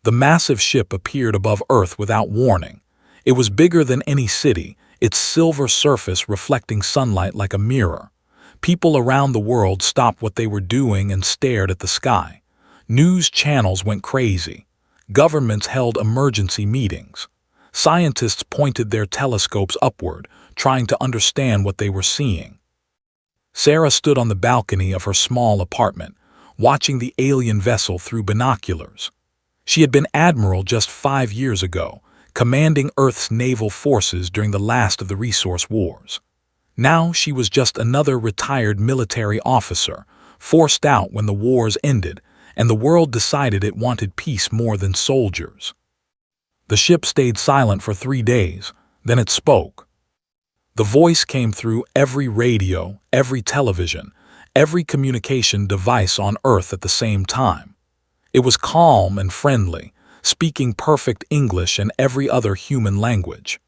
The massive ship appeared above Earth without warning. It was bigger than any city, its silver surface reflecting sunlight like a mirror. People around the world stopped what they were doing and stared at the sky. News channels went crazy. Governments held emergency meetings. Scientists pointed their telescopes upward, trying to understand what they were seeing. Sarah stood on the balcony of her small apartment, watching the alien vessel through binoculars. She had been admiral just 5 years ago, commanding Earth's naval forces during the last of the resource wars. Now she was just another retired military officer, forced out when the wars ended, and the world decided it wanted peace more than soldiers. The ship stayed silent for 3 days, then it spoke. The voice came through every radio, every television, every communication device on Earth at the same time. It was calm and friendly, speaking perfect English and every other human language.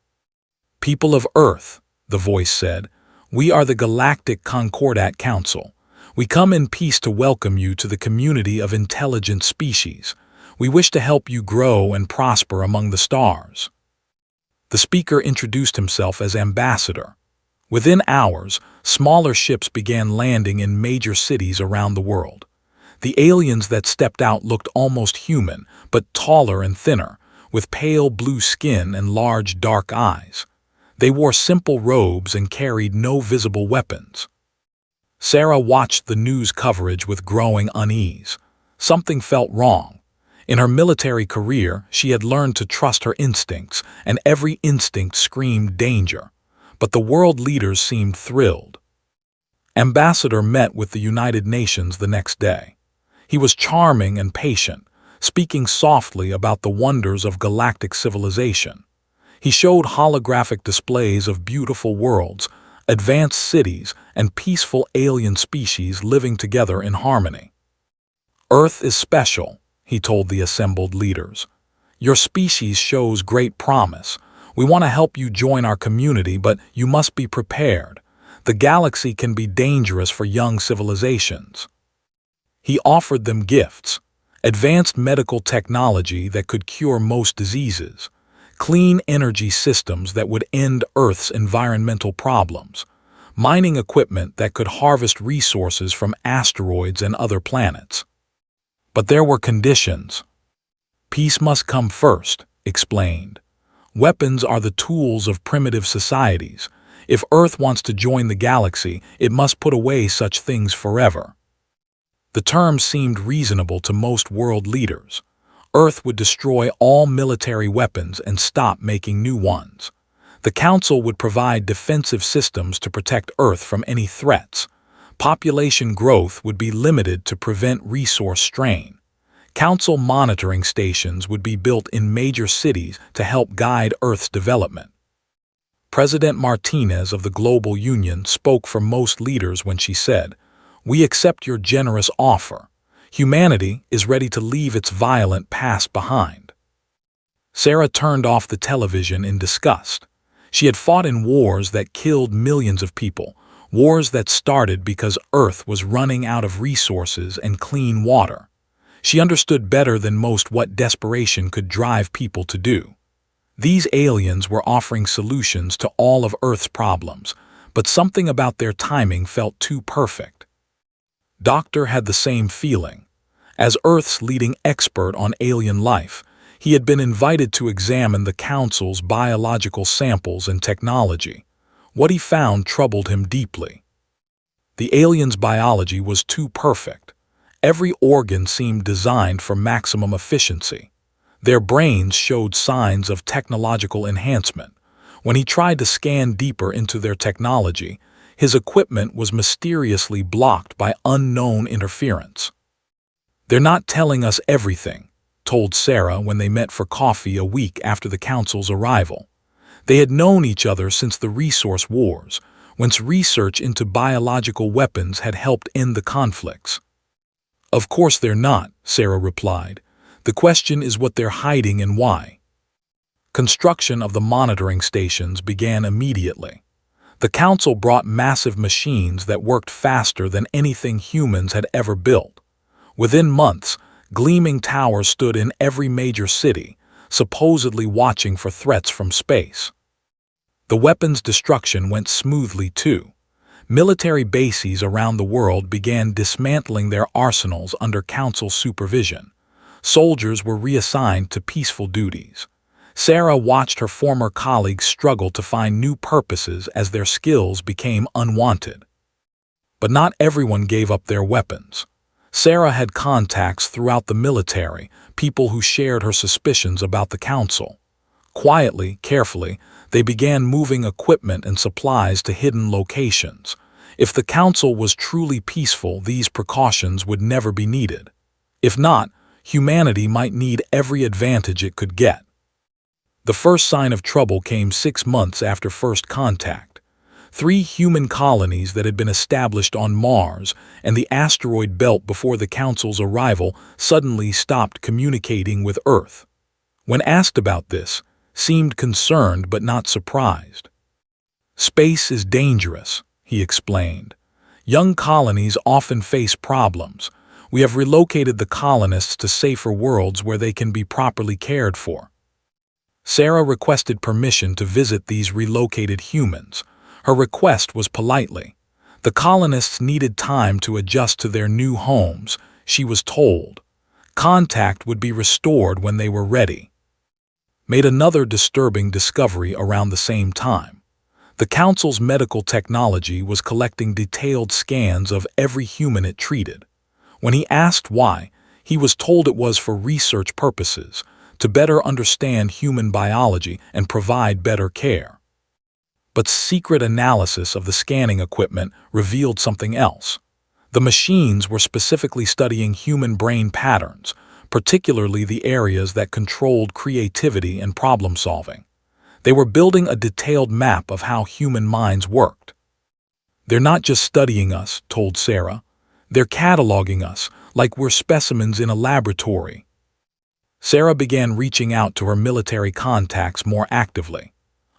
"People of Earth," the voice said, "we are the Galactic Concordat Council. We come in peace to welcome you to the community of intelligent species. We wish to help you grow and prosper among the stars." The speaker introduced himself as ambassador. Within hours, smaller ships began landing in major cities around the world. The aliens that stepped out looked almost human, but taller and thinner, with pale blue skin and large dark eyes. They wore simple robes and carried no visible weapons. Sarah watched the news coverage with growing unease. Something felt wrong. In her military career, she had learned to trust her instincts, and every instinct screamed danger. But the world leaders seemed thrilled. Ambassador met with the United Nations the next day. He was charming and patient, speaking softly about the wonders of galactic civilization. He showed holographic displays of beautiful worlds, advanced cities, and peaceful alien species living together in harmony. "Earth is special," he told the assembled leaders. "Your species shows great promise. We want to help you join our community, but you must be prepared. The galaxy can be dangerous for young civilizations." He offered them gifts: advanced medical technology that could cure most diseases, clean energy systems that would end Earth's environmental problems, mining equipment that could harvest resources from asteroids and other planets. But there were conditions. "Peace must come first," explained. "Weapons are the tools of primitive societies. If Earth wants to join the galaxy, it must put away such things forever." The terms seemed reasonable to most world leaders. Earth would destroy all military weapons and stop making new ones. The Council would provide defensive systems to protect Earth from any threats. Population growth would be limited to prevent resource strain. Council monitoring stations would be built in major cities to help guide Earth's development. President Martinez of the Global Union spoke for most leaders when she said, "We accept your generous offer. Humanity is ready to leave its violent past behind." Sarah turned off the television in disgust. She had fought in wars that killed millions of people, wars that started because Earth was running out of resources and clean water. She understood better than most what desperation could drive people to do. These aliens were offering solutions to all of Earth's problems, but something about their timing felt too perfect. Doctor had the same feeling. As Earth's leading expert on alien life, he had been invited to examine the Council's biological samples and technology. What he found troubled him deeply. The aliens' biology was too perfect. Every organ seemed designed for maximum efficiency. Their brains showed signs of technological enhancement. When he tried to scan deeper into their technology, his equipment was mysteriously blocked by unknown interference. "They're not telling us everything," told Sarah when they met for coffee a week after the Council's arrival. They had known each other since the resource wars, whence research into biological weapons had helped end the conflicts. "Of course they're not," Sarah replied. "The question is what they're hiding and why." Construction of the monitoring stations began immediately. The Council brought massive machines that worked faster than anything humans had ever built. Within months, Gleaming towers stood in every major city, supposedly watching for threats from space. The weapons destruction went smoothly too. Military bases around the world began dismantling their arsenals under Council supervision. Soldiers were reassigned to peaceful duties. Sarah watched her former colleagues struggle to find new purposes as their skills became unwanted. But not everyone gave up their weapons. Sarah had contacts throughout the military, people who shared her suspicions about the Council. Quietly, carefully, they began moving equipment and supplies to hidden locations. If the Council was truly peaceful, these precautions would never be needed. If not, humanity might need every advantage it could get. The first sign of trouble came 6 months after first contact. 3 human colonies that had been established on Mars and the asteroid belt before the Council's arrival suddenly stopped communicating with Earth. When asked about this, seemed concerned but not surprised. "Space is dangerous," he explained. "Young colonies often face problems. We have relocated the colonists to safer worlds where they can be properly cared for." Sarah requested permission to visit these relocated humans. Her request was politely. The colonists needed time to adjust to their new homes, she was told. Contact would be restored when they were ready. Made another disturbing discovery around the same time. The Council's medical technology was collecting detailed scans of every human it treated. When he asked why, he was told it was for research purposes, to better understand human biology and provide better care. But secret analysis of the scanning equipment revealed something else. The machines were specifically studying human brain patterns, particularly the areas that controlled creativity and problem-solving. They were building a detailed map of how human minds worked. "They're not just studying us," told Sarah. "They're cataloging us, like we're specimens in a laboratory." Sarah began reaching out to her military contacts more actively.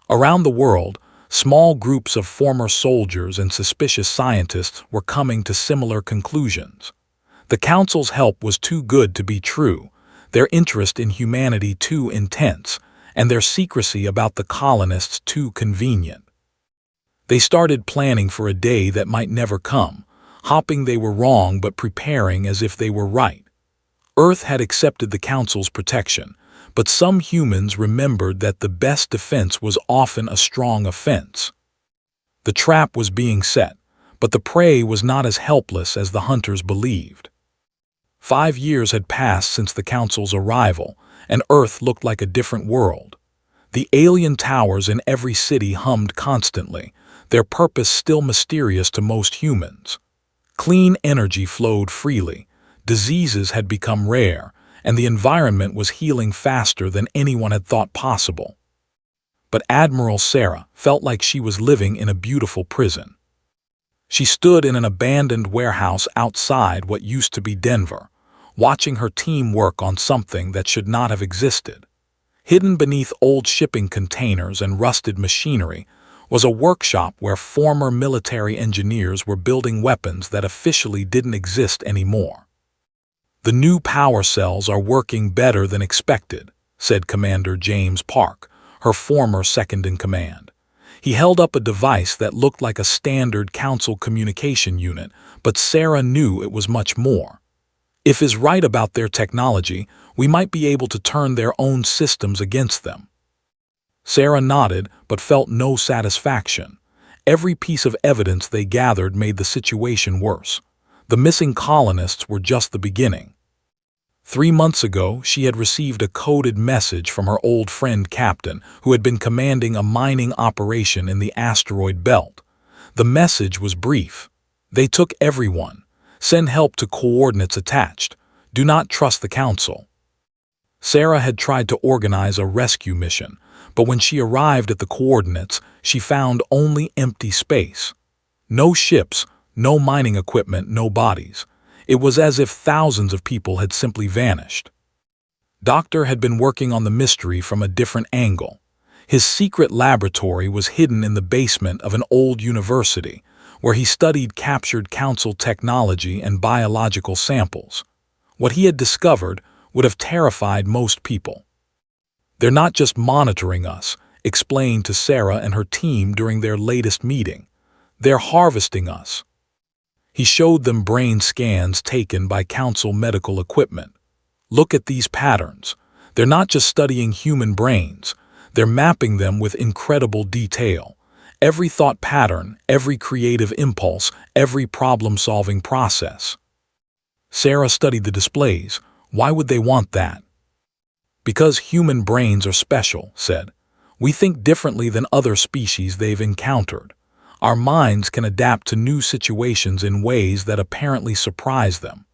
Around the world, small groups of former soldiers and suspicious scientists were coming to similar conclusions. The Council's help was too good to be true, their interest in humanity too intense, and their secrecy about the colonists too convenient. They started planning for a day that might never come, hoping they were wrong but preparing as if they were right. Earth had accepted the Council's protection, but some humans remembered that the best defense was often a strong offense. The trap was being set, but the prey was not as helpless as the hunters believed. 5 years had passed since the Council's arrival, and Earth looked like a different world. The alien towers in every city hummed constantly, their purpose still mysterious to most humans. Clean energy flowed freely, diseases had become rare, and the environment was healing faster than anyone had thought possible. But Admiral Sarah felt like she was living in a beautiful prison. She stood in an abandoned warehouse outside what used to be Denver, watching her team work on something that should not have existed. Hidden beneath old shipping containers and rusted machinery was a workshop where former military engineers were building weapons that officially didn't exist anymore. "The new power cells are working better than expected," said Commander James Park, her former second-in-command. He held up a device that looked like a standard Council communication unit, but Sarah knew it was much more. If he's right about their technology, we might be able to turn their own systems against them. Sarah nodded, but felt no satisfaction. Every piece of evidence they gathered made the situation worse. The missing colonists were just the beginning. 3 months ago, she had received a coded message from her old friend Captain, who had been commanding a mining operation in the asteroid belt. The message was brief. "They took everyone. Send help to coordinates attached. Do not trust the Council." Sarah had tried to organize a rescue mission, but when she arrived at the coordinates, she found only empty space. No ships, no mining equipment, no bodies. It was as if thousands of people had simply vanished. Doctor had been working on the mystery from a different angle. His secret laboratory was hidden in the basement of an old university, where he studied captured Council technology and biological samples. What he had discovered would have terrified most people. "They're not just monitoring us," explained to Sarah and her team during their latest meeting. "They're harvesting us." He showed them brain scans taken by Council medical equipment. "Look at these patterns. They're not just studying human brains, they're mapping them with incredible detail. Every thought pattern, every creative impulse, every problem-solving process." Sarah studied the displays. "Why would they want that?" "Because human brains are special," said. "We think differently than other species they've encountered. Our minds can adapt to new situations in ways that apparently surprise them.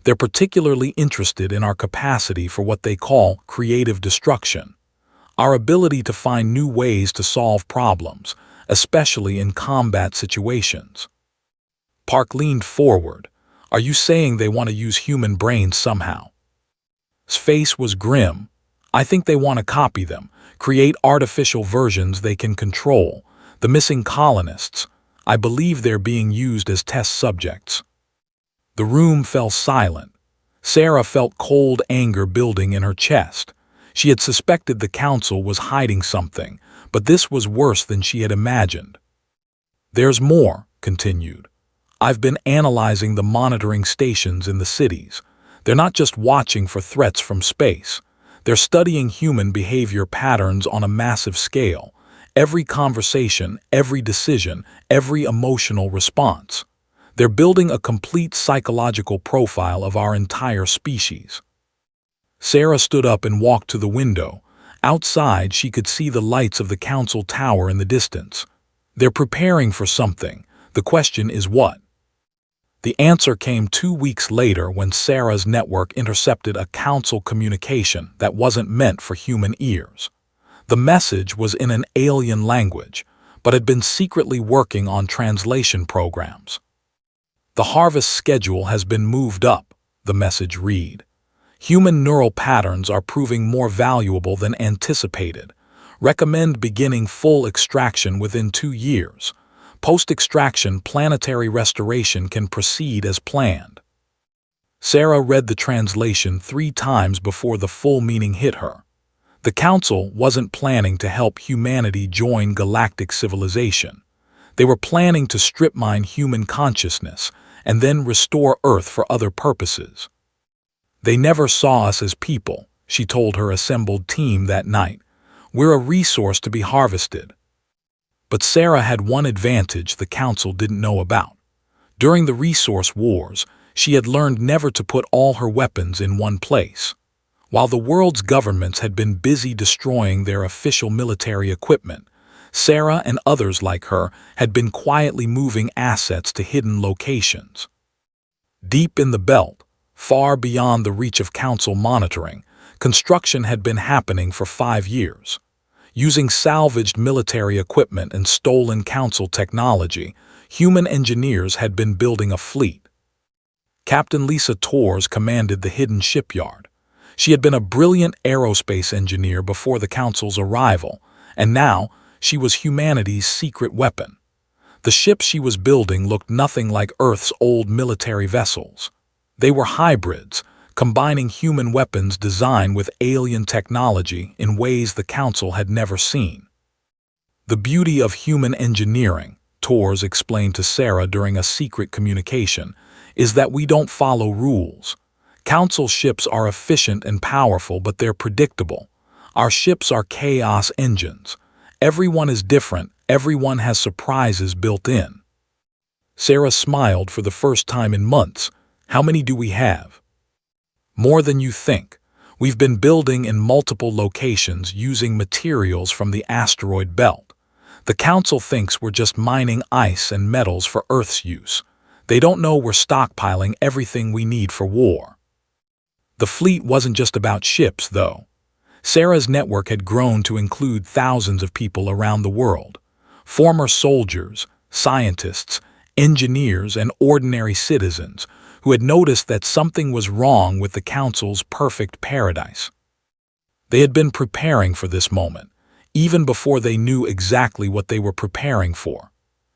They're particularly interested in our capacity for what they call creative destruction, our ability to find new ways to solve problems, especially in combat situations." Park leaned forward. "Are you saying they want to use human brains somehow?" His face was grim. "I think they want to copy them, create artificial versions they can control. The missing colonists, I believe they're being used as test subjects." The room fell silent. Sarah felt cold anger building in her chest. She had suspected the Council was hiding something, but this was worse than she had imagined. "There's more," continued. "I've been analyzing the monitoring stations in the cities. They're not just watching for threats from space. They're studying human behavior patterns on a massive scale. Every conversation, every decision, every emotional response. They're building a complete psychological profile of our entire species." Sarah stood up and walked to the window. Outside, she could see the lights of the Council Tower in the distance. "They're preparing for something. The question is what?" The answer came 2 weeks later when Sarah's network intercepted a Council communication that wasn't meant for human ears. The message was in an alien language, but had been secretly working on translation programs. "The harvest schedule has been moved up," the message read. "Human neural patterns are proving more valuable than anticipated. Recommend beginning full extraction within 2 years. Post-extraction planetary restoration can proceed as planned." Sarah read the translation 3 times before the full meaning hit her. The Council wasn't planning to help humanity join galactic civilization. They were planning to strip mine human consciousness and then restore Earth for other purposes. "They never saw us as people," she told her assembled team that night. "We're a resource to be harvested." But Sarah had one advantage the Council didn't know about. During the resource wars, she had learned never to put all her weapons in one place. While the world's governments had been busy destroying their official military equipment, Sarah and others like her had been quietly moving assets to hidden locations. Deep in the belt, far beyond the reach of Council monitoring, construction had been happening for 5 years. Using salvaged military equipment and stolen Council technology, human engineers had been building a fleet. Captain Lisa Torres commanded the hidden shipyard. She had been a brilliant aerospace engineer before the Council's arrival, and now she was humanity's secret weapon. The ships she was building looked nothing like Earth's old military vessels. They were hybrids, combining human weapons designed with alien technology in ways the Council had never seen. "The beauty of human engineering," Torres explained to Sarah during a secret communication, "is that we don't follow rules. Council ships are efficient and powerful, but they're predictable. Our ships are chaos engines. Everyone is different, everyone has surprises built in." Sarah smiled for the first time in months. "How many do we have?" "More than you think. We've been building in multiple locations using materials from the asteroid belt. The Council thinks we're just mining ice and metals for Earth's use. They don't know we're stockpiling everything we need for war." The fleet wasn't just about ships, though. Sarah's network had grown to include thousands of people around the world. Former soldiers, scientists, engineers, and ordinary citizens who had noticed that something was wrong with the Council's perfect paradise. They had been preparing for this moment, even before they knew exactly what they were preparing for.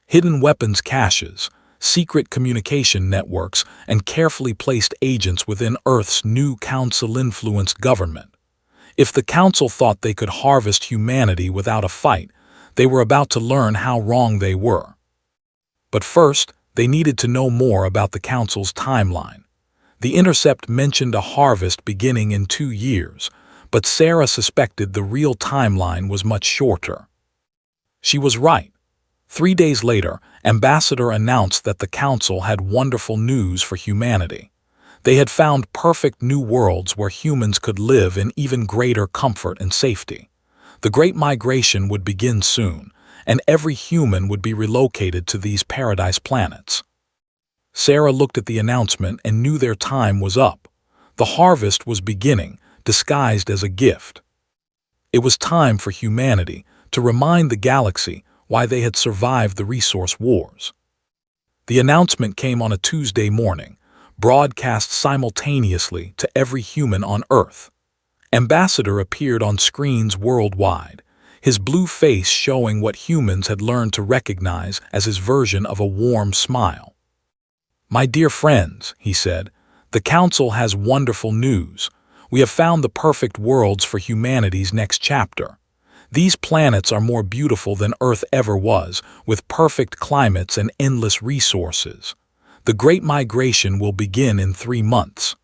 Hidden weapons caches, secret communication networks, and carefully placed agents within Earth's new Council-influenced government. If the Council thought they could harvest humanity without a fight, they were about to learn how wrong they were. But first, they needed to know more about the Council's timeline. The Intercept mentioned a harvest beginning in 2 years, but Sarah suspected the real timeline was much shorter. She was right. 3 days later, Ambassador announced that the Council had wonderful news for humanity. They had found perfect new worlds where humans could live in even greater comfort and safety. The Great Migration would begin soon, and every human would be relocated to these paradise planets. Sarah looked at the announcement and knew their time was up. The harvest was beginning, disguised as a gift. It was time for humanity to remind the galaxy why they had survived the resource wars. The announcement came on a Tuesday morning, broadcast simultaneously to every human on Earth. Ambassador appeared on screens worldwide, his blue face showing what humans had learned to recognize as his version of a warm smile. "My dear friends," he said, "the Council has wonderful news. We have found the perfect worlds for humanity's next chapter. These planets are more beautiful than Earth ever was, with perfect climates and endless resources. The Great Migration will begin in 3 months."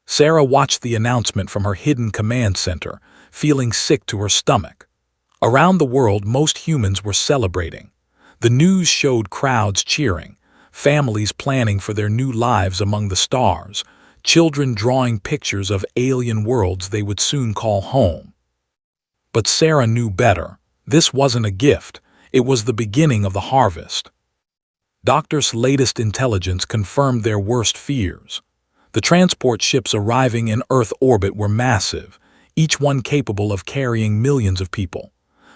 Sarah watched the announcement from her hidden command center, feeling sick to her stomach. Around the world, most humans were celebrating. The news showed crowds cheering, families planning for their new lives among the stars, children drawing pictures of alien worlds they would soon call home. But Sarah knew better. This wasn't a gift, it was the beginning of the harvest. Doctor's latest intelligence confirmed their worst fears. The transport ships arriving in Earth orbit were massive, each one capable of carrying millions of people.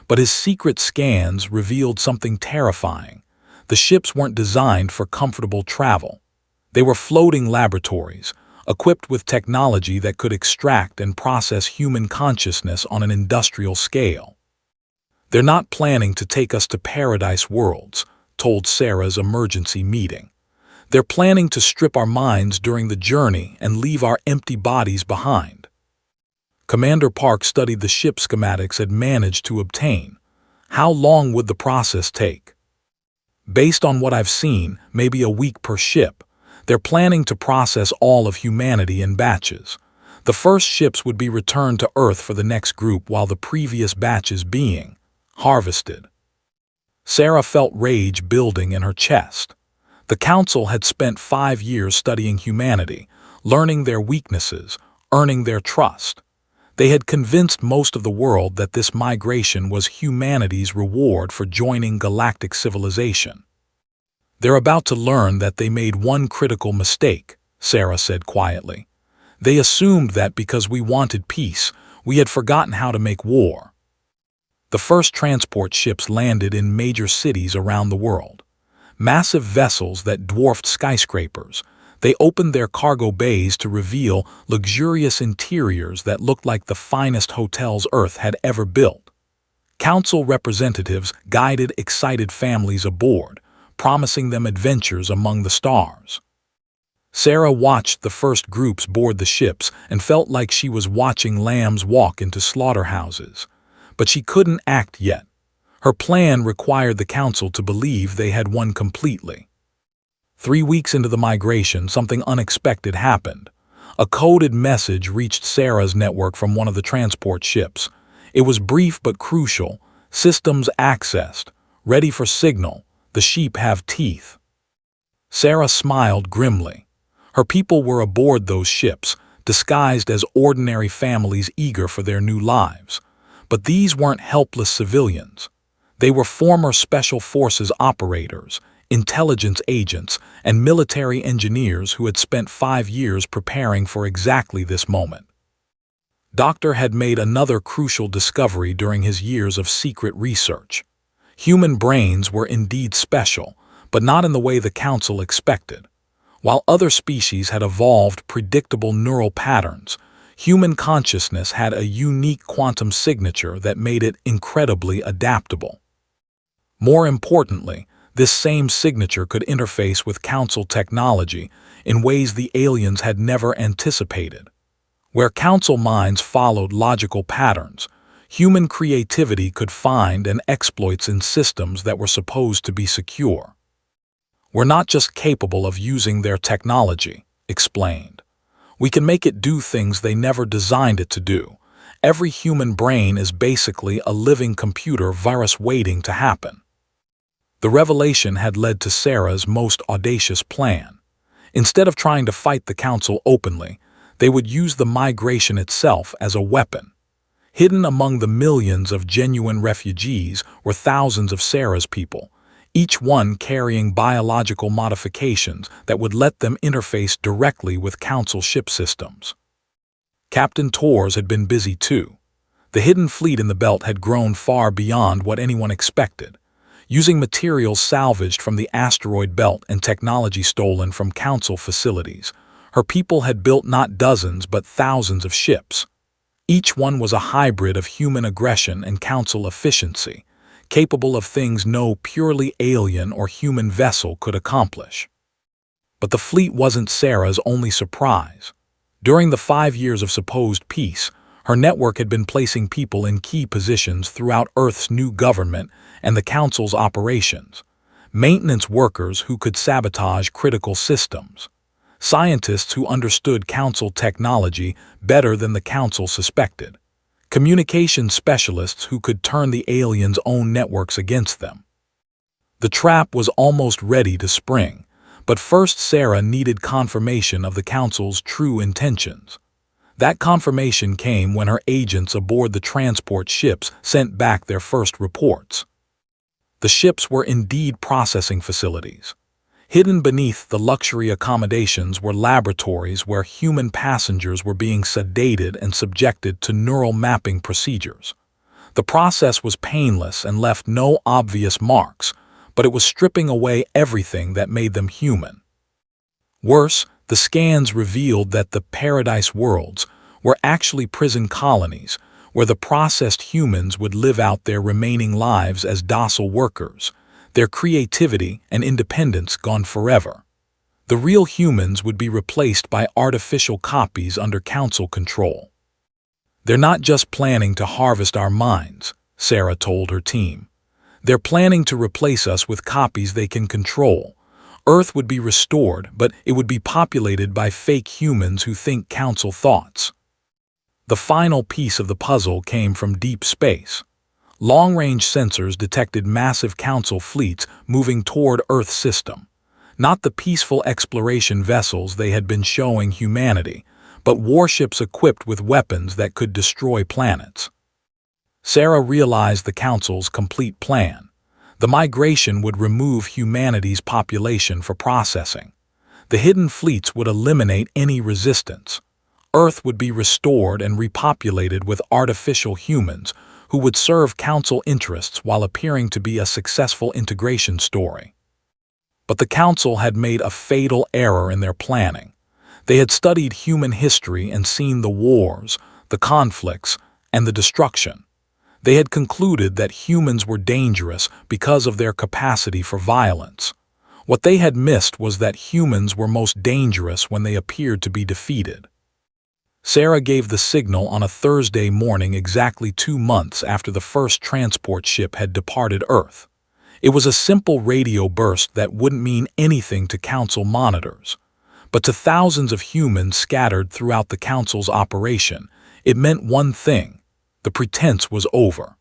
But his secret scans revealed something terrifying. The ships weren't designed for comfortable travel. They were floating laboratories, equipped with technology that could extract and process human consciousness on an industrial scale. "They're not planning to take us to paradise worlds," told Sarah's emergency meeting. "They're planning to strip our minds during the journey and leave our empty bodies behind." Commander Park studied the ship schematics had managed to obtain. How long would the process take? "Based on what I've seen, maybe a week per ship. They're planning to process all of humanity in batches. The first ships would be returned to Earth for the next group while the previous batches being harvested." Sarah felt rage building in her chest. The Council had spent 5 years studying humanity, learning their weaknesses, earning their trust. They had convinced most of the world that this migration was humanity's reward for joining galactic civilization. "They're about to learn that they made one critical mistake," Sarah said quietly. "They assumed that because we wanted peace, we had forgotten how to make war." The first transport ships landed in major cities around the world. Massive vessels that dwarfed skyscrapers. They opened their cargo bays to reveal luxurious interiors that looked like the finest hotels Earth had ever built. Council representatives guided excited families aboard, promising them adventures among the stars. Sarah watched the first groups board the ships and felt like she was watching lambs walk into slaughterhouses. But she couldn't act yet. Her plan required the Council to believe they had won completely. 3 weeks into the migration, something unexpected happened. A coded message reached Sarah's network from one of the transport ships. It was brief but crucial. "Systems accessed. Ready for signal. The sheep have teeth." Sarah smiled grimly. Her people were aboard those ships, disguised as ordinary families eager for their new lives. But these weren't helpless civilians. They were former Special Forces operators, intelligence agents, and military engineers who had spent 5 years preparing for exactly this moment. Doctor had made another crucial discovery during his years of secret research. Human brains were indeed special, but not in the way the Council expected. While other species had evolved predictable neural patterns, human consciousness had a unique quantum signature that made it incredibly adaptable. More importantly, This same signature could interface with Council technology in ways the aliens had never anticipated. Where Council minds followed logical patterns, human creativity could find and exploits in systems that were supposed to be secure. "We're not just capable of using their technology," explained. "We can make it do things they never designed it to do. Every human brain is basically a living computer virus waiting to happen." The revelation had led to Sarah's most audacious plan. Instead of trying to fight the Council openly, they would use the migration itself as a weapon. Hidden among the millions of genuine refugees were thousands of Sarah's people, each one carrying biological modifications that would let them interface directly with Council ship systems. Captain Torres had been busy too. The hidden fleet in the belt had grown far beyond what anyone expected. Using materials salvaged from the asteroid belt and technology stolen from Council facilities, her people had built not dozens but thousands of ships. Each one was a hybrid of human aggression and Council efficiency, capable of things no purely alien or human vessel could accomplish. But the fleet wasn't Sarah's only surprise. During the 5 years of supposed peace, her network had been placing people in key positions throughout Earth's new government and the Council's operations. Maintenance workers who could sabotage critical systems. Scientists who understood Council technology better than the Council suspected. Communication specialists who could turn the aliens' own networks against them. The trap was almost ready to spring, but first Sarah needed confirmation of the Council's true intentions. That confirmation came when her agents aboard the transport ships sent back their first reports. The ships were indeed processing facilities. Hidden beneath the luxury accommodations were laboratories where human passengers were being sedated and subjected to neural mapping procedures. The process was painless and left no obvious marks, but it was stripping away everything that made them human. Worse, the scans revealed that the paradise worlds were actually prison colonies where the processed humans would live out their remaining lives as docile workers, their creativity and independence gone forever. The real humans would be replaced by artificial copies under Council control. "They're not just planning to harvest our minds," Sarah told her team. "They're planning to replace us with copies they can control. Earth would be restored, but it would be populated by fake humans who think Council thoughts." The final piece of the puzzle came from deep space. Long-range sensors detected massive Council fleets moving toward Earth's system. Not the peaceful exploration vessels they had been showing humanity, but warships equipped with weapons that could destroy planets. Sarah realized the Council's complete plan. The migration would remove humanity's population for processing. The hidden fleets would eliminate any resistance. Earth would be restored and repopulated with artificial humans who would serve Council interests while appearing to be a successful integration story. But the Council had made a fatal error in their planning. They had studied human history and seen the wars, the conflicts, and the destruction. They had concluded that humans were dangerous because of their capacity for violence. What they had missed was that humans were most dangerous when they appeared to be defeated. Sarah gave the signal on a Thursday morning exactly 2 months after the first transport ship had departed Earth. It was a simple radio burst that wouldn't mean anything to Council monitors. But to thousands of humans scattered throughout the Council's operation, it meant one thing: the pretense was over.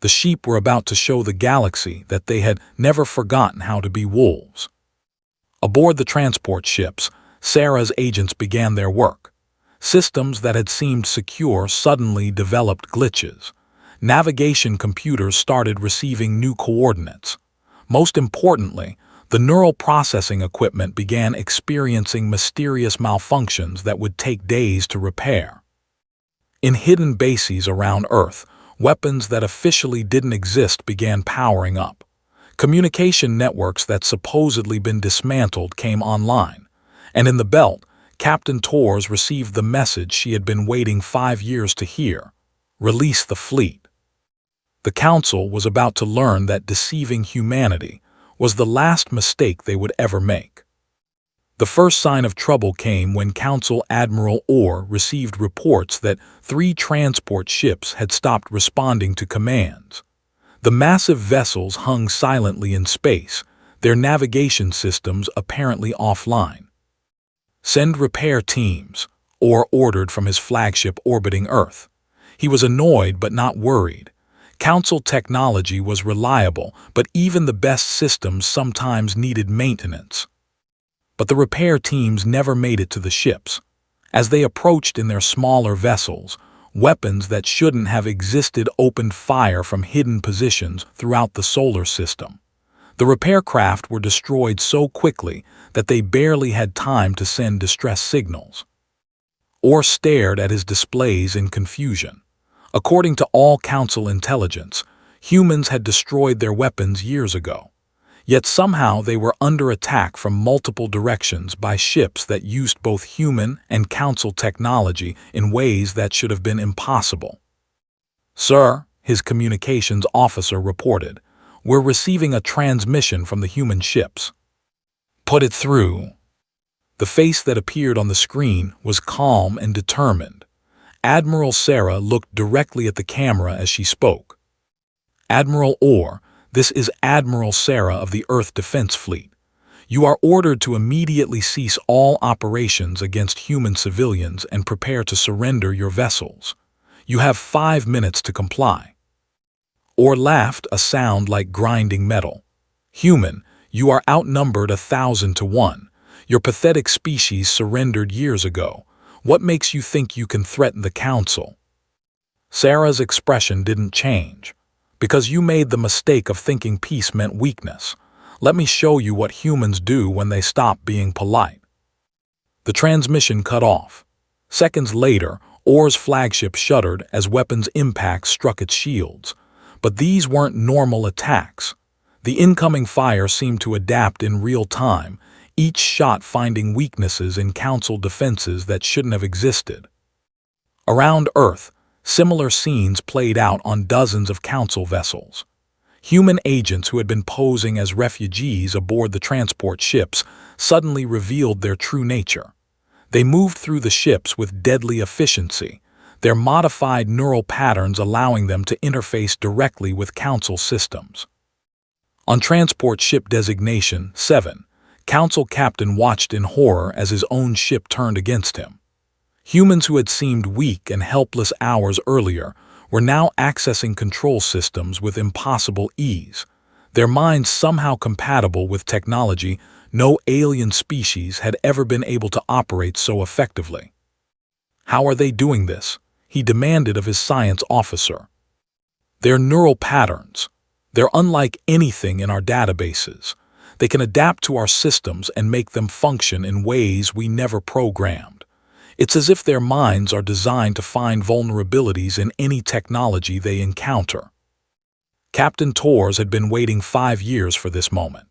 The sheep were about to show the galaxy that they had never forgotten how to be wolves. Aboard the transport ships, Sarah's agents began their work. Systems that had seemed secure suddenly developed glitches. Navigation computers started receiving new coordinates. Most importantly, the neural processing equipment began experiencing mysterious malfunctions that would take days to repair. In hidden bases around Earth, weapons that officially didn't exist began powering up. Communication networks that supposedly been dismantled came online. And in the belt, Captain Torres received the message she had been waiting 5 years to hear: release the fleet. The Council was about to learn that deceiving humanity, was the last mistake they would ever make. The first sign of trouble came when Council Admiral Orr received reports that 3 transport ships had stopped responding to commands. The massive vessels hung silently in space, their navigation systems apparently offline. "Send repair teams," Orr ordered from his flagship orbiting Earth. He was annoyed but not worried. Council technology was reliable, but even the best systems sometimes needed maintenance. But the repair teams never made it to the ships. As they approached in their smaller vessels, weapons that shouldn't have existed opened fire from hidden positions throughout the solar system. The repair craft were destroyed so quickly that they barely had time to send distress signals. Orr stared at his displays in confusion. According to all Council intelligence, humans had destroyed their weapons years ago. Yet somehow they were under attack from multiple directions by ships that used both human and Council technology in ways that should have been impossible. "Sir," his communications officer reported, "we're receiving a transmission from the human ships." "Put it through." The face that appeared on the screen was calm and determined. Admiral Sarah looked directly at the camera as she spoke. "Admiral Orr, this is Admiral Sarah of the Earth Defense Fleet. You are ordered to immediately cease all operations against human civilians and prepare to surrender your vessels. You have 5 minutes to comply." Orr laughed, a sound like grinding metal. "Human, you are outnumbered 1,000 to 1. Your pathetic species surrendered years ago. What makes you think you can threaten the Council?" Sarah's expression didn't change. "Because you made the mistake of thinking peace meant weakness. Let me show you what humans do when they stop being polite." The transmission cut off. Seconds later, Orr's flagship shuddered as weapons impacts struck its shields. But these weren't normal attacks. The incoming fire seemed to adapt in real time, each shot finding weaknesses in Council defenses that shouldn't have existed. Around Earth, similar scenes played out on dozens of Council vessels. Human agents who had been posing as refugees aboard the transport ships suddenly revealed their true nature. They moved through the ships with deadly efficiency, their modified neural patterns allowing them to interface directly with Council systems. On Transport Ship Designation 7, Council Captain watched in horror as his own ship turned against him. Humans who had seemed weak and helpless hours earlier were now accessing control systems with impossible ease, their minds somehow compatible with technology no alien species had ever been able to operate so effectively. "How are they doing this?" he demanded of his science officer. "They're neural patterns. They're unlike anything in our databases. They can adapt to our systems and make them function in ways we never programmed. It's as if their minds are designed to find vulnerabilities in any technology they encounter." Captain Torres had been waiting 5 years for this moment.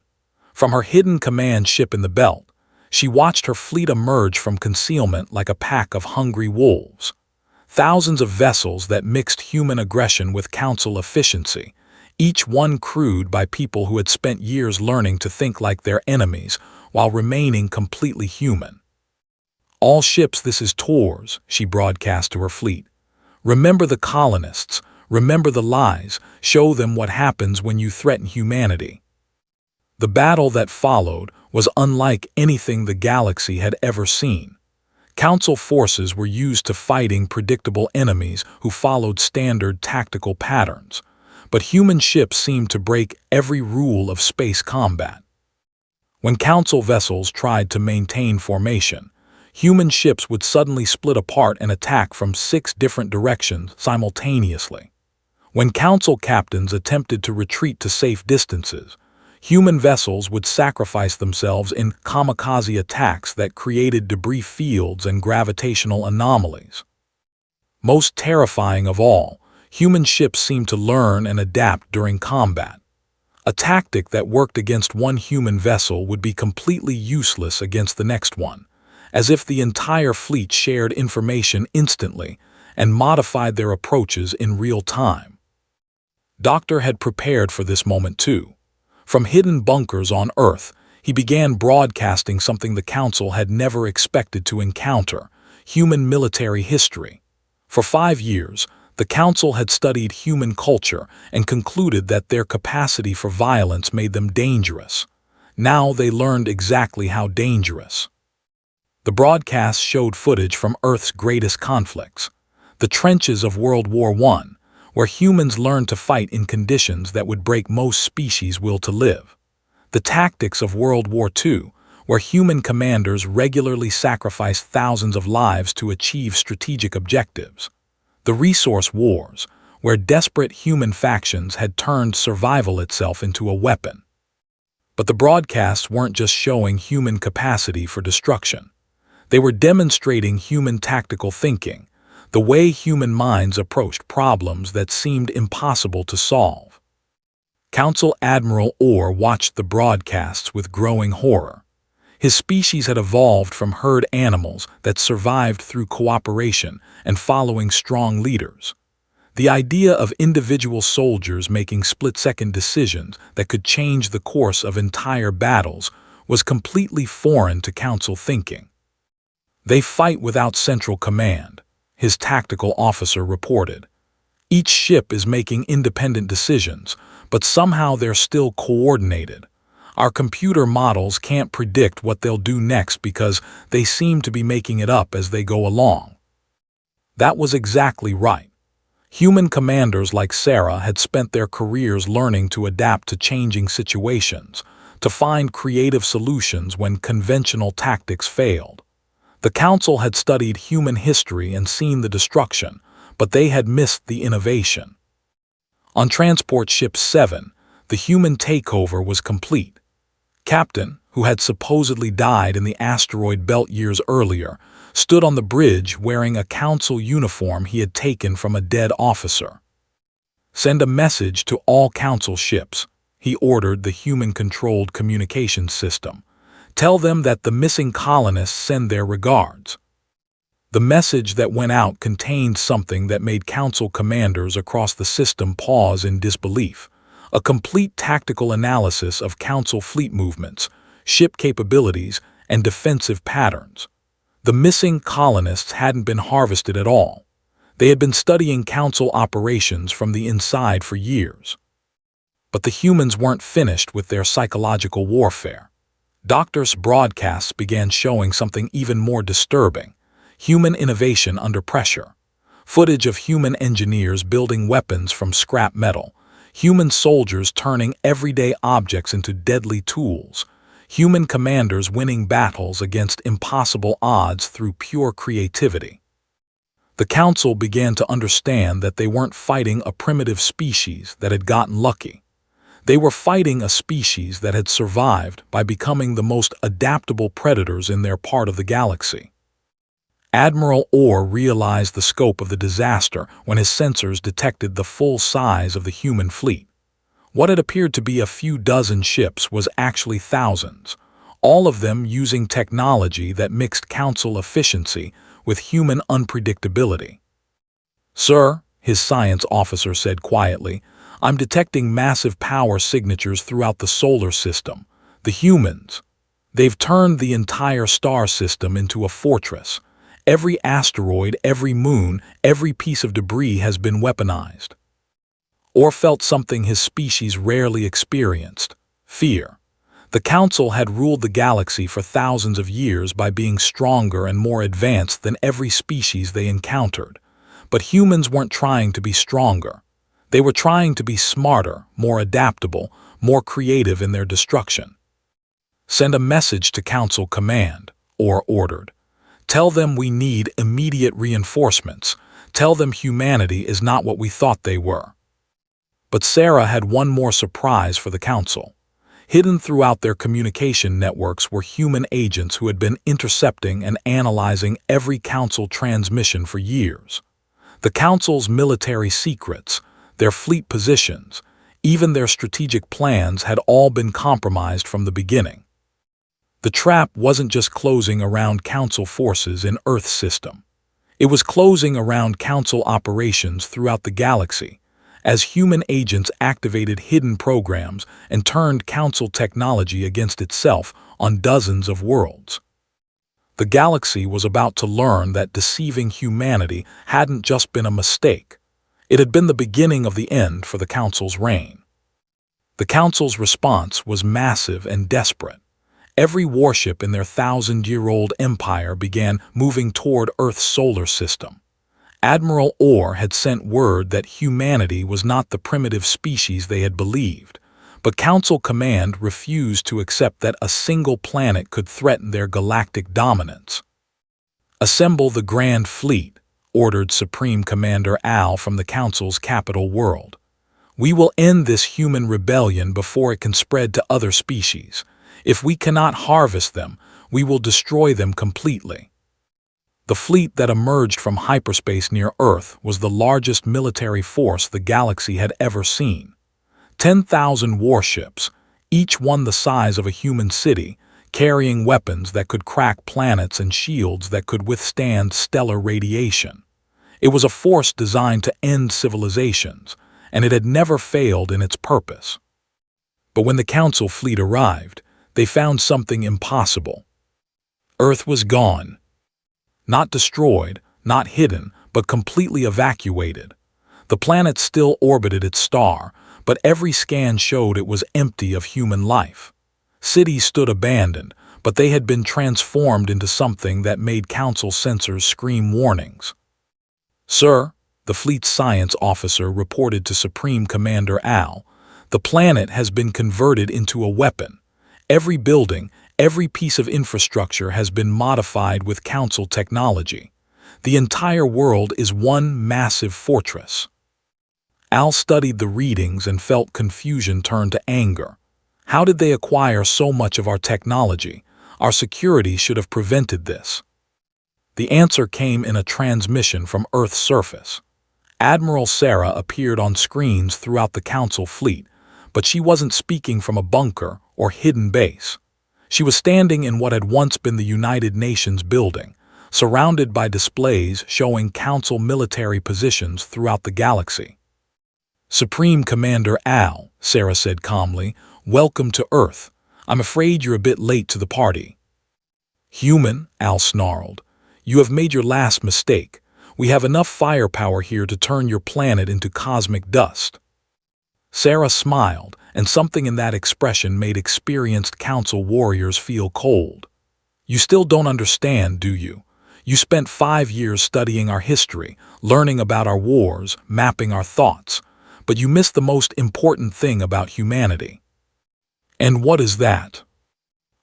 From her hidden command ship in the belt, she watched her fleet emerge from concealment like a pack of hungry wolves. Thousands of vessels that mixed human aggression with Council efficiency, each one crewed by people who had spent years learning to think like their enemies while remaining completely human. "All ships, this is Torres," she broadcast to her fleet. "Remember the colonists, remember the lies, show them what happens when you threaten humanity." The battle that followed was unlike anything the galaxy had ever seen. Council forces were used to fighting predictable enemies who followed standard tactical patterns, but human ships seemed to break every rule of space combat. When Council vessels tried to maintain formation, human ships would suddenly split apart and attack from 6 different directions simultaneously. When Council captains attempted to retreat to safe distances, human vessels would sacrifice themselves in kamikaze attacks that created debris fields and gravitational anomalies. Most terrifying of all, human ships seemed to learn and adapt during combat. A tactic that worked against one human vessel would be completely useless against the next one, as if the entire fleet shared information instantly and modified their approaches in real time. Doctor had prepared for this moment too. From hidden bunkers on Earth, he began broadcasting something the Council had never expected to encounter: human military history. For 5 years, the Council had studied human culture and concluded that their capacity for violence made them dangerous. Now they learned exactly how dangerous. The broadcast showed footage from Earth's greatest conflicts, the trenches of World War I, where humans learned to fight in conditions that would break most species' will to live. The tactics of World War II, where human commanders regularly sacrificed thousands of lives to achieve strategic objectives. The resource wars, where desperate human factions had turned survival itself into a weapon. But the broadcasts weren't just showing human capacity for destruction. They were demonstrating human tactical thinking, the way human minds approached problems that seemed impossible to solve. Council Admiral Orr watched the broadcasts with growing horror. His species had evolved from herd animals that survived through cooperation and following strong leaders. The idea of individual soldiers making split-second decisions that could change the course of entire battles was completely foreign to Council thinking. "They fight without central command," his tactical officer reported. "Each ship is making independent decisions, but somehow they're still coordinated. Our computer models can't predict what they'll do next because they seem to be making it up as they go along." That was exactly right. Human commanders like Sarah had spent their careers learning to adapt to changing situations, to find creative solutions when conventional tactics failed. The Council had studied human history and seen the destruction, but they had missed the innovation. On Transport Ship 7, the human takeover was complete. Captain, who had supposedly died in the asteroid belt years earlier, stood on the bridge wearing a Council uniform he had taken from a dead officer. "Send a message to all Council ships," he ordered the human-controlled communications system. "Tell them that the missing colonists send their regards." The message that went out contained something that made Council commanders across the system pause in disbelief: a complete tactical analysis of Council fleet movements, ship capabilities, and defensive patterns. The missing colonists hadn't been harvested at all. They had been studying Council operations from the inside for years. But the humans weren't finished with their psychological warfare. Doctors' broadcasts began showing something even more disturbing: human innovation under pressure. Footage of human engineers building weapons from scrap metal, human soldiers turning everyday objects into deadly tools, human commanders winning battles against impossible odds through pure creativity. The Council began to understand that they weren't fighting a primitive species that had gotten lucky. They were fighting a species that had survived by becoming the most adaptable predators in their part of the galaxy. Admiral Orr realized the scope of the disaster when his sensors detected the full size of the human fleet. What had appeared to be a few dozen ships was actually thousands, all of them using technology that mixed Council efficiency with human unpredictability. "Sir," his science officer said quietly, "I'm detecting massive power signatures throughout the solar system. The humans. They've turned the entire star system into a fortress. Every asteroid, every moon, every piece of debris has been weaponized." Or felt something his species rarely experienced: fear. The Council had ruled the galaxy for thousands of years by being stronger and more advanced than every species they encountered. But humans weren't trying to be stronger. They were trying to be smarter, more adaptable, more creative in their destruction. "Send a message to Council Command," Orr ordered. "Tell them we need immediate reinforcements. Tell them humanity is not what we thought they were." But Sarah had one more surprise for the Council. Hidden throughout their communication networks were human agents who had been intercepting and analyzing every Council transmission for years. The Council's military secrets, their fleet positions, even their strategic plans had all been compromised from the beginning. The trap wasn't just closing around Council forces in Earth's system. It was closing around Council operations throughout the galaxy, as human agents activated hidden programs and turned Council technology against itself on dozens of worlds. The galaxy was about to learn that deceiving humanity hadn't just been a mistake. It had been the beginning of the end for the Council's reign. The Council's response was massive and desperate. Every warship in their 1,000-year-old empire began moving toward Earth's solar system. Admiral Orr had sent word that humanity was not the primitive species they had believed, but Council Command refused to accept that a single planet could threaten their galactic dominance. "Assemble the Grand Fleet," ordered Supreme Commander Al from the Council's capital world. "We will end this human rebellion before it can spread to other species. If we cannot harvest them, we will destroy them completely." The fleet that emerged from hyperspace near Earth was the largest military force the galaxy had ever seen. 10,000 warships, each one the size of a human city, carrying weapons that could crack planets and shields that could withstand stellar radiation. It was a force designed to end civilizations, and it had never failed in its purpose. But when the Council fleet arrived, they found something impossible. Earth was gone. Not destroyed, not hidden, but completely evacuated. The planet still orbited its star, but every scan showed it was empty of human life. Cities stood abandoned, but they had been transformed into something that made Council sensors scream warnings. "Sir," the fleet's science officer reported to Supreme Commander Al, "the planet has been converted into a weapon. Every building, every piece of infrastructure has been modified with Council technology. The entire world is one massive fortress." Al studied the readings and felt confusion turn to anger. How did they acquire so much of our technology? Our security should have prevented this. The answer came in a transmission from Earth's surface. Admiral Sarah appeared on screens throughout the Council fleet, but she wasn't speaking from a bunker or hidden base. She was standing in what had once been the United Nations building, surrounded by displays showing Council military positions throughout the galaxy. "Supreme Commander Al," Sarah said calmly, "welcome to Earth. I'm afraid you're a bit late to the party." "Human," Al snarled, "you have made your last mistake. We have enough firepower here to turn your planet into cosmic dust." Sarah smiled, and something in that expression made experienced Council warriors feel cold. "You still don't understand, do you? You spent 5 years studying our history, learning about our wars, mapping our thoughts, but you missed the most important thing about humanity." "And what is that?"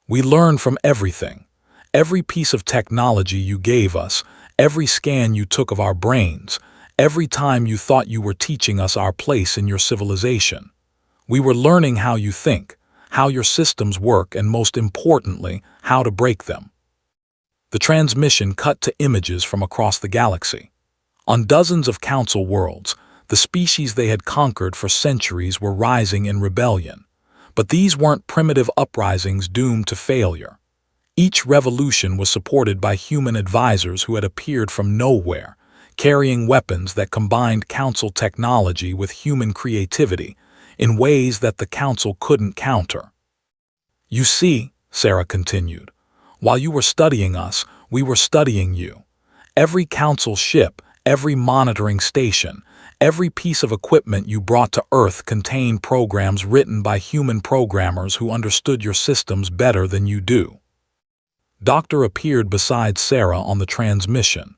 "We learn from everything. Every piece of technology you gave us, every scan you took of our brains, every time you thought you were teaching us our place in your civilization. We were learning how you think, how your systems work, and most importantly, how to break them." The transmission cut to images from across the galaxy. On dozens of Council worlds, the species they had conquered for centuries were rising in rebellion. But these weren't primitive uprisings doomed to failure. Each revolution was supported by human advisors who had appeared from nowhere, carrying weapons that combined Council technology with human creativity in ways that the Council couldn't counter. "You see," Sarah continued, "while you were studying us, we were studying you. Every Council ship, every monitoring station, every piece of equipment you brought to Earth contained programs written by human programmers who understood your systems better than you do." Doctor appeared beside Sarah on the transmission.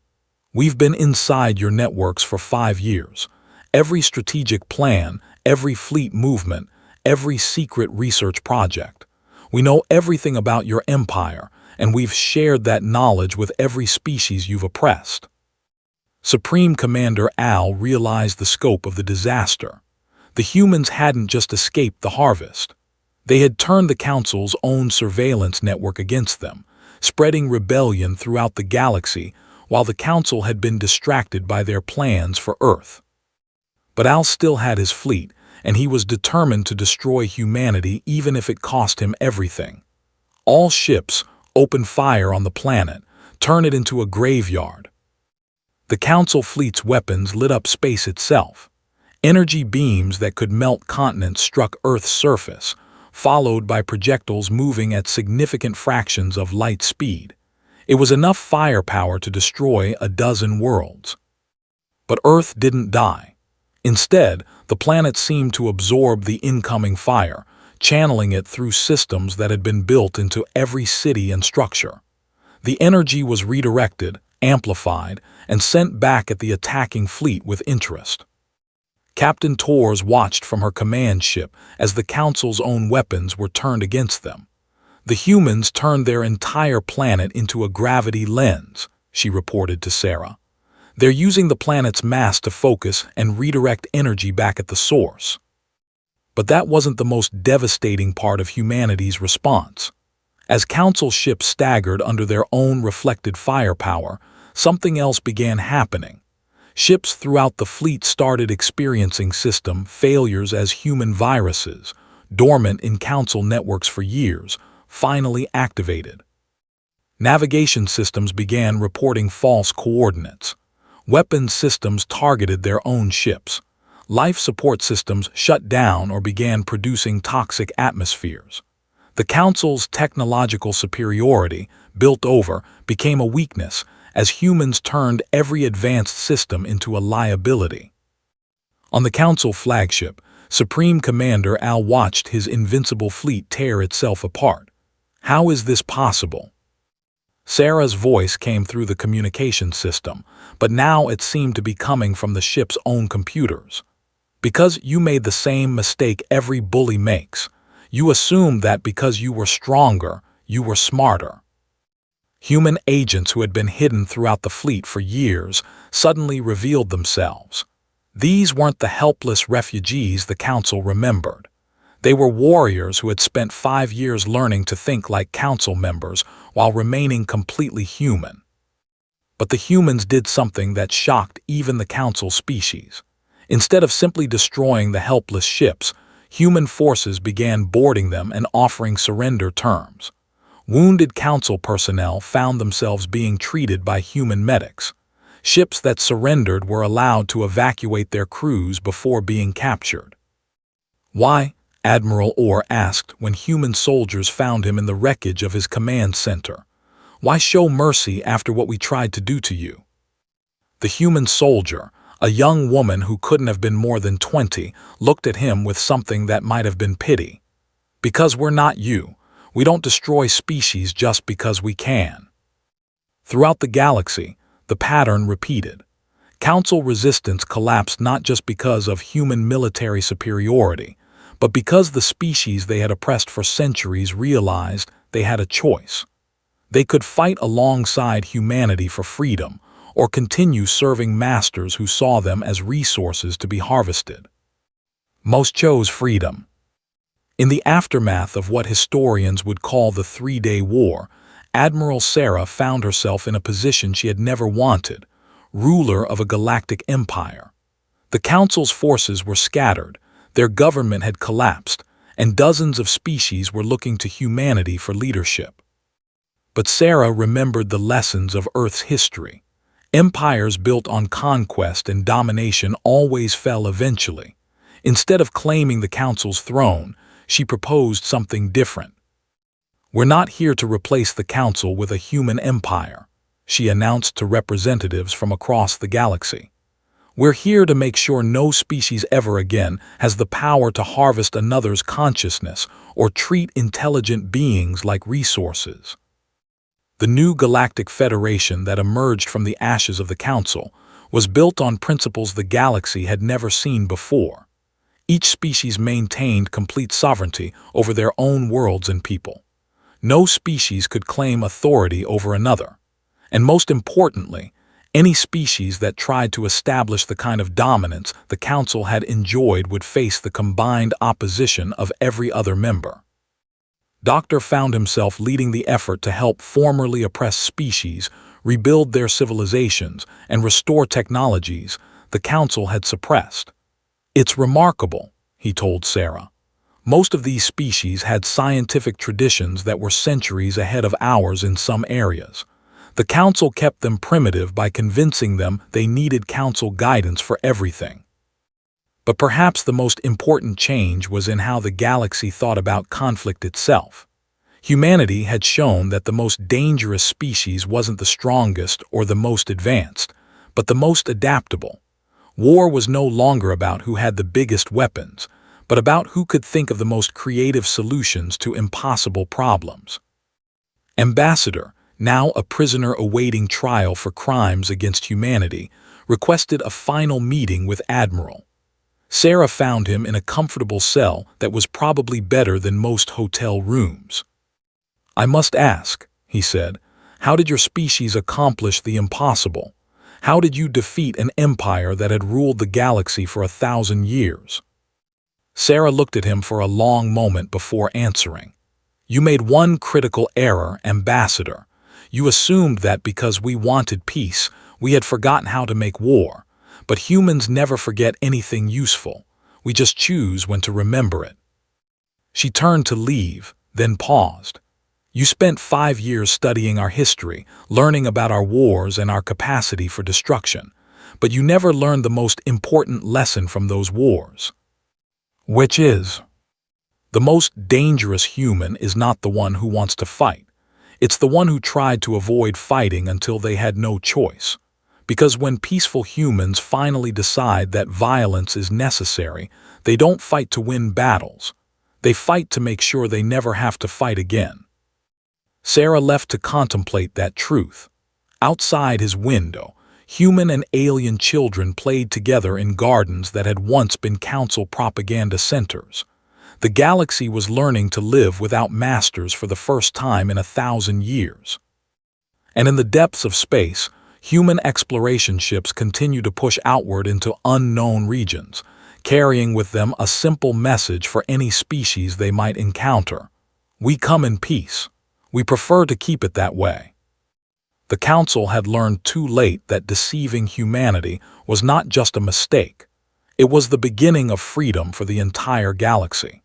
"We've been inside your networks for 5 years. Every strategic plan, every fleet movement, every secret research project. We know everything about your empire, and we've shared that knowledge with every species you've oppressed." Supreme Commander Al realized the scope of the disaster. The humans hadn't just escaped the harvest. They had turned the Council's own surveillance network against them, spreading rebellion throughout the galaxy while the Council had been distracted by their plans for Earth. But Al still had his fleet, and he was determined to destroy humanity even if it cost him everything. All ships, open fire on the planet, turn it into a graveyard. The Council fleet's weapons lit up space itself. Energy beams that could melt continents struck Earth's surface, followed by projectiles moving at significant fractions of light speed. It was enough firepower to destroy a dozen worlds. But Earth didn't die. Instead, the planet seemed to absorb the incoming fire, channeling it through systems that had been built into every city and structure. The energy was redirected, amplified, and sent back at the attacking fleet with interest. Captain Torres watched from her command ship as the Council's own weapons were turned against them. The humans turned their entire planet into a gravity lens, she reported to Sarah. They're using the planet's mass to focus and redirect energy back at the source. But that wasn't the most devastating part of humanity's response. As Council ships staggered under their own reflected firepower, something else began happening. Ships throughout the fleet started experiencing system failures as human viruses, dormant in Council networks for years, finally activated. Navigation systems began reporting false coordinates. Weapons systems targeted their own ships. Life support systems shut down or began producing toxic atmospheres. The Council's technological superiority, built over, became a weakness as humans turned every advanced system into a liability. On the Council flagship, Supreme Commander Al watched his invincible fleet tear itself apart. How is this possible? Sarah's voice came through the communication system, but now it seemed to be coming from the ship's own computers. Because you made the same mistake every bully makes. You assumed that because you were stronger, you were smarter. Human agents who had been hidden throughout the fleet for years suddenly revealed themselves. These weren't the helpless refugees the Council remembered. They were warriors who had spent 5 years learning to think like Council members while remaining completely human. But the humans did something that shocked even the Council species. Instead of simply destroying the helpless ships, human forces began boarding them and offering surrender terms. Wounded Council personnel found themselves being treated by human medics. Ships that surrendered were allowed to evacuate their crews before being captured. Why? Admiral Orr asked when human soldiers found him in the wreckage of his command center. Why show mercy after what we tried to do to you? The human soldier, a young woman who couldn't have been more than 20, looked at him with something that might have been pity. Because we're not you. We don't destroy species just because we can. Throughout the galaxy, the pattern repeated. Council resistance collapsed not just because of human military superiority, but because the species they had oppressed for centuries realized they had a choice. They could fight alongside humanity for freedom, or continue serving masters who saw them as resources to be harvested. Most chose freedom. In the aftermath of what historians would call the 3-Day War, Admiral Sarah found herself in a position she had never wanted, ruler of a galactic empire. The Council's forces were scattered, their government had collapsed, and dozens of species were looking to humanity for leadership. But Sarah remembered the lessons of Earth's history. Empires built on conquest and domination always fell eventually. Instead of claiming the Council's throne, she proposed something different. We're not here to replace the Council with a human empire, she announced to representatives from across the galaxy. We're here to make sure no species ever again has the power to harvest another's consciousness or treat intelligent beings like resources. The new Galactic Federation that emerged from the ashes of the Council was built on principles the galaxy had never seen before. Each species maintained complete sovereignty over their own worlds and people. No species could claim authority over another. And most importantly, any species that tried to establish the kind of dominance the Council had enjoyed would face the combined opposition of every other member. Doctor found himself leading the effort to help formerly oppressed species rebuild their civilizations and restore technologies the Council had suppressed. It's remarkable, he told Sarah. Most of these species had scientific traditions that were centuries ahead of ours in some areas. The Council kept them primitive by convincing them they needed Council guidance for everything. But perhaps the most important change was in how the galaxy thought about conflict itself. Humanity had shown that the most dangerous species wasn't the strongest or the most advanced, but the most adaptable. War was no longer about who had the biggest weapons, but about who could think of the most creative solutions to impossible problems. Ambassador, now a prisoner awaiting trial for crimes against humanity, requested a final meeting with Admiral. Sarah found him in a comfortable cell that was probably better than most hotel rooms. "I must ask," he said, "how did your species accomplish the impossible? How did you defeat an empire that had ruled the galaxy for 1,000 years?" Sarah looked at him for a long moment before answering. "You made one critical error, Ambassador. You assumed that because we wanted peace, we had forgotten how to make war. But humans never forget anything useful. We just choose when to remember it." She turned to leave, then paused. "You spent 5 years studying our history, learning about our wars and our capacity for destruction. But you never learned the most important lesson from those wars. Which is, the most dangerous human is not the one who wants to fight. It's the one who tried to avoid fighting until they had no choice. Because when peaceful humans finally decide that violence is necessary, they don't fight to win battles. They fight to make sure they never have to fight again." Sarah left to contemplate that truth. Outside his window, human and alien children played together in gardens that had once been council propaganda centers. The galaxy was learning to live without masters for the first time in 1,000 years. And in the depths of space, human exploration ships continue to push outward into unknown regions, carrying with them a simple message for any species they might encounter: "We come in peace. We prefer to keep it that way." The Council had learned too late that deceiving humanity was not just a mistake. It was the beginning of freedom for the entire galaxy.